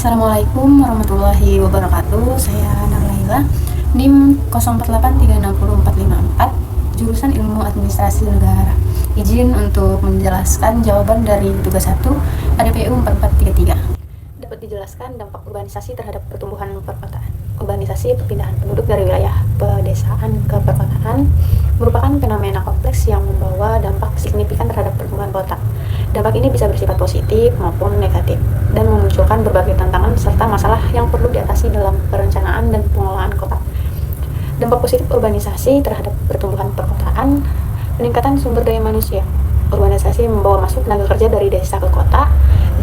Assalamualaikum warahmatullahi wabarakatuh. Saya Narlaila, NIM 04836044, jurusan Ilmu Administrasi Negara. Izin untuk menjelaskan jawaban dari tugas 1 ADPU 4433. Dapat dijelaskan dampak urbanisasi terhadap pertumbuhan perkotaan. Urbanisasi, perpindahan penduduk dari wilayah pedesaan ke perkotaan, merupakan fenomena kompleks yang membawa dampak signifikan terhadap pertumbuhan kota. Dampak ini bisa bersifat positif maupun negatif dan memunculkan berbagai tantangan serta masalah yang perlu diatasi dalam perencanaan dan pengelolaan kota. Dampak positif urbanisasi terhadap pertumbuhan perkotaan: peningkatan sumber daya manusia. Urbanisasi membawa masuk tenaga kerja dari desa ke kota.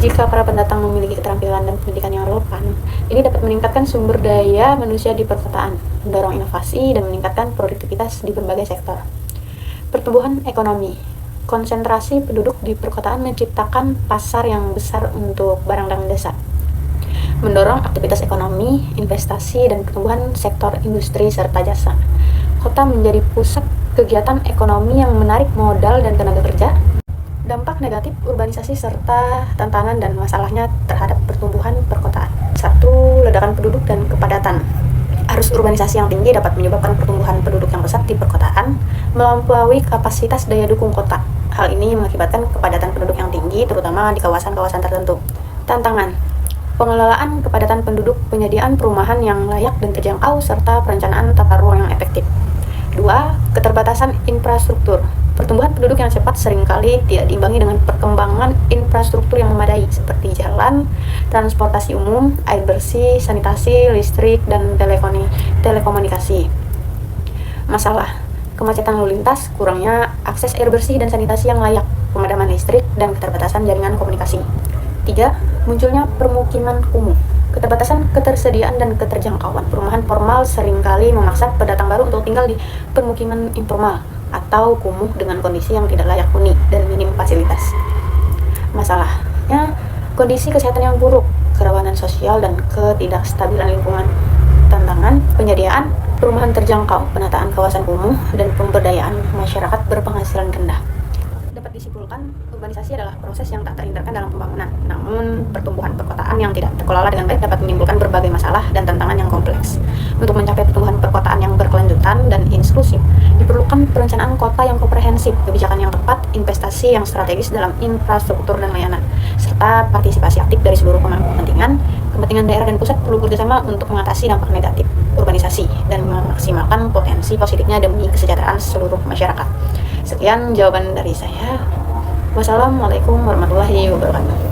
Jika para pendatang memiliki keterampilan dan pendidikan yang relevan, ini dapat meningkatkan sumber daya manusia di perkotaan, mendorong inovasi dan meningkatkan produktivitas di berbagai sektor. Pertumbuhan ekonomi. Konsentrasi penduduk di perkotaan menciptakan pasar yang besar untuk barang dan jasa, mendorong aktivitas ekonomi, investasi, dan pertumbuhan sektor industri serta jasa. Kota menjadi pusat kegiatan ekonomi yang menarik modal dan tenaga kerja. Dampak negatif urbanisasi serta tantangan dan masalahnya terhadap pertumbuhan perkotaan. 1. Ledakan penduduk dan kepadatan. Arus urbanisasi yang tinggi dapat menyebabkan pertumbuhan penduduk yang pesat di perkotaan melampaui kapasitas daya dukung kota. Hal ini mengakibatkan kepadatan penduduk yang tinggi, terutama di kawasan-kawasan tertentu. Tantangan: pengelolaan kepadatan penduduk, penyediaan perumahan yang layak dan terjangkau, serta perencanaan tata ruang yang efektif. 2. Keterbatasan infrastruktur. Pertumbuhan penduduk yang cepat seringkali tidak diimbangi dengan perkembangan infrastruktur yang memadai seperti jalan, transportasi umum, air bersih, sanitasi, listrik, dan telekomunikasi. Masalah: kemacetan lalu lintas, kurangnya akses air bersih dan sanitasi yang layak, pemadaman listrik, dan keterbatasan jaringan komunikasi. 3. Munculnya permukiman kumuh. Keterbatasan ketersediaan dan keterjangkauan perumahan formal seringkali memaksa pendatang baru untuk tinggal di permukiman informal atau kumuh dengan kondisi yang tidak layak huni dan minim fasilitas. Masalahnya, kondisi kesehatan yang buruk, kerawanan sosial, dan ketidakstabilan lingkungan. Tantangan: penyediaan perumahan terjangkau, penataan kawasan kumuh, dan pemberdayaan masyarakat berpenghasilan rendah. Dapat disimpulkan, urbanisasi adalah proses yang tak terhindarkan dalam pembangunan. Namun, pertumbuhan perkotaan yang tidak terkelola dengan baik dapat menimbulkan berbagai masalah dan tantangan yang kompleks. Untuk mencapai pertumbuhan perkotaan yang berkelanjutan dan inklusif, diperlukan perencanaan kota yang komprehensif, kebijakan yang tepat, investasi yang strategis dalam infrastruktur dan layanan, serta partisipasi aktif dari seluruh pemangku kepentingan daerah dan pusat perlu bekerjasama untuk mengatasi dampak negatif urbanisasi dan memaksimalkan potensi positifnya demi kesejahteraan seluruh masyarakat. Sekian jawaban dari saya. Wassalamualaikum warahmatullahi wabarakatuh.